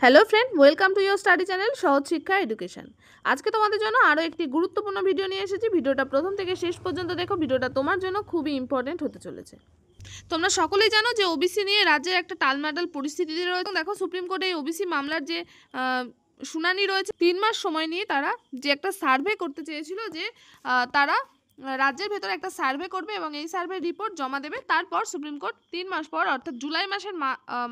Hello friend, welcome to your study channel সহজ শিক্ষা education. আজকে তোমাদের জন্য আরও একটি গুরুত্বপূর্ণ ভিডিও নিয়ে এসেছি। ভিডিওটা প্রথম থেকে শেষ পর্যন্ত দেখো, ভিডিওটা তোমার জন্য খুবই ইম্পর্টেন্ট হতে চলেছে। তোমরা সকলেই জানো যে ওবিসি নিয়ে রাজ্যের একটা টালমাটাল পরিস্থিতিতে রয়েছে। দেখো, সুপ্রিম কোর্টে এই ওবিসি মামলার যে শুনানি রয়েছে, 3 মাস সময় নিয়ে তারা যে একটা সার্ভে করতে চেয়েছিল, যে তারা রাজ্যের ভেতরে একটা সার্ভে করবে এবং এই সার্ভে রিপোর্ট জমা দেবে। তারপর সুপ্রিম কোর্ট 3 মাস পর অর্থাৎ জুলাই মাসের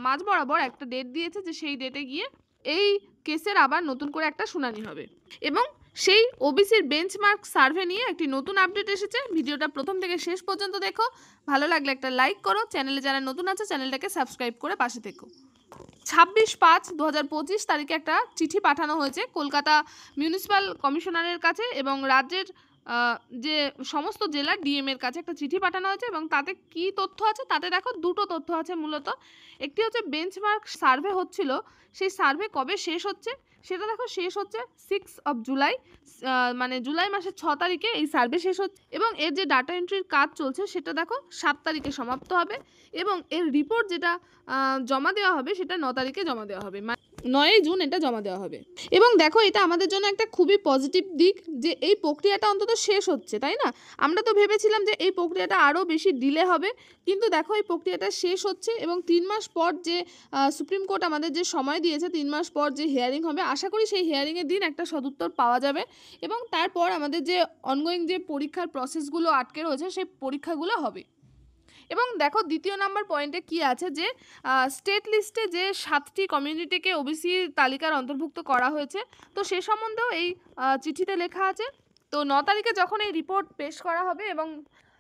মাঝ বরাবর একটা ডেট দিয়েছে, যে সেই ডেটে গিয়ে এই কেসের আবার নতুন করে একটা শুনানি হবে। এবং সেই ওবিসির বেঞ্চমার্ক সার্ভে নিয়ে একটি নতুন আপডেট এসেছে। ভিডিওটা প্রথম থেকে শেষ পর্যন্ত দেখো, ভালো লাগলে একটা লাইক করো, চ্যানেলে যারা নতুন আছে চ্যানেলটাকে সাবস্ক্রাইব করে পাশে থেকো। 26/5/2025 তারিখে একটা চিঠি পাঠানো হয়েছে কলকাতা মিউনিসিপ্যাল কমিশনারের কাছে এবং রাজ্যের যে সমস্ত জেলার ডিএম এর কাছে একটা চিঠি পাঠানো হয়েছে। এবং তাতে কি তথ্য আছে, তাতে দেখো দুটো তথ্য আছে মূলত। একটি হচ্ছে বেঞ্চমার্ক সার্ভে হচ্ছিল, সেই সার্ভে কবে শেষ হচ্ছে সেটা দেখো, শেষ হচ্ছে 6 জুলাই, মানে জুলাই মাসের 6 তারিখে এই সার্ভে শেষ হচ্ছে। এবং এর যে ডাটা এন্ট্রির কাজ চলছে সেটা দেখো 7 তারিখে সমাপ্ত হবে। এবং এর রিপোর্ট যেটা জমা দেওয়া হবে সেটা 9 তারিখে জমা দেওয়া হবে, 9 জুন এটা জমা দেওয়া হবে। এবং দেখো, এটা আমাদের জন্য একটা খুবই পজিটিভ দিক যে এই প্রক্রিয়াটা অন্তত শেষ হচ্ছে, তাই না? আমরা তো ভেবেছিলাম যে এই প্রক্রিয়াটা আরও বেশি ডিলে হবে, কিন্তু দেখো এই প্রক্রিয়াটা শেষ হচ্ছে। এবং 3 মাস পর যে সুপ্রিম কোর্ট আমাদের যে সময় দিয়েছে, 3 মাস পর যে হিয়ারিং হবে, আশা করি সেই হিয়ারিংয়ের দিন একটা সদুত্তর পাওয়া যাবে। এবং তারপর আমাদের যে অনগোয়িং যে পরীক্ষার প্রসেসগুলো আটকে রয়েছে সেই পরীক্ষাগুলো হবে। এবং দেখো, দ্বিতীয় নাম্বার পয়েন্টে কি আছে, যে স্টেট লিস্টে যে 7টি কমিউনিটিকে ওবিসি তালিকার অন্তর্ভুক্ত করা হয়েছে, তো সে সম্বন্ধেও এই চিঠিতে লেখা আছে। তো 9 তারিখে যখন এই রিপোর্ট পেশ করা হবে এবং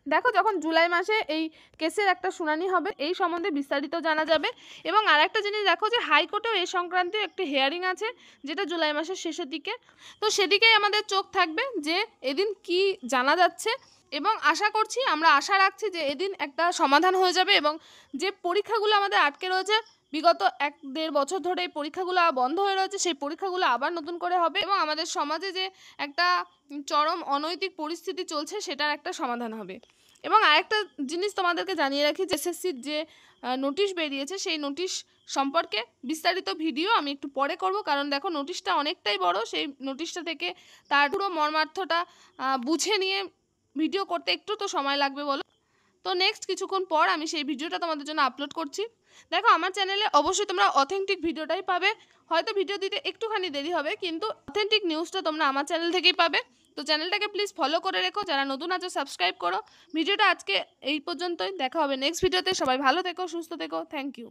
দেখো যখন জুলাই মাসে এই কেসের একটা শুনানি হবে, এই সম্বন্ধে বিস্তারিত জানা যাবে। এবং আরেকটা জিনিস দেখো, যে হাইকোর্টেও এই সংক্রান্তে একটি হিয়ারিং আছে, যেটা জুলাই মাসের শেষের দিকে। তো সেদিকেই আমাদের চোখ থাকবে যে এদিন কি জানা যাচ্ছে। এবং আমরা আশা রাখছি যে এদিন একটা সমাধান হয়ে যাবে এবং যে পরীক্ষাগুলো আমাদের আটকে রয়েছে, বিগত 1-1.5 বছর ধরে এই পরীক্ষাগুলো বন্ধ হয়ে রয়েছে, সেই পরীক্ষাগুলো আবার নতুন করে হবে এবং আমাদের সমাজে যে একটা চরম অনৈতিক পরিস্থিতি চলছে সেটার একটা সমাধান হবে। এবং আরেকটা জিনিস তোমাদেরকে জানিয়ে রাখি, যে এসএসসির যে নোটিশ বেরিয়েছে, সেই নোটিশ সম্পর্কে বিস্তারিত ভিডিও আমি একটু পরে করব, কারণ দেখো নোটিশটা অনেকটাই বড়। সেই নোটিশটা থেকে তার পুরো মর্মার্থটা বুঝে নিয়ে ভিডিও করতে একটু তো সময় লাগবে বলো। তো নেক্সট কিছুক্ষণ পর আমি সেই ভিডিওটা তোমাদের জন্য আপলোড করছি। দেখো, আমার চ্যানেলে অবশ্যই তোমরা অথেন্টিক ভিডিওটাই পাবে। হয়তো ভিডিও দিতে একটুখানি দেরি হবে, কিন্তু অথেন্টিক নিউজটা তোমরা আমার চ্যানেল থেকেই পাবে। তো চ্যানেলটাকে প্লিজ ফলো করে রেখো, যারা নতুন আছো সাবস্ক্রাইব করো। ভিডিওটা আজকে এই পর্যন্তই, দেখা হবে নেক্সট ভিডিওতে। সবাই ভালো থেকো, সুস্থ থেকো, থ্যাংক ইউ।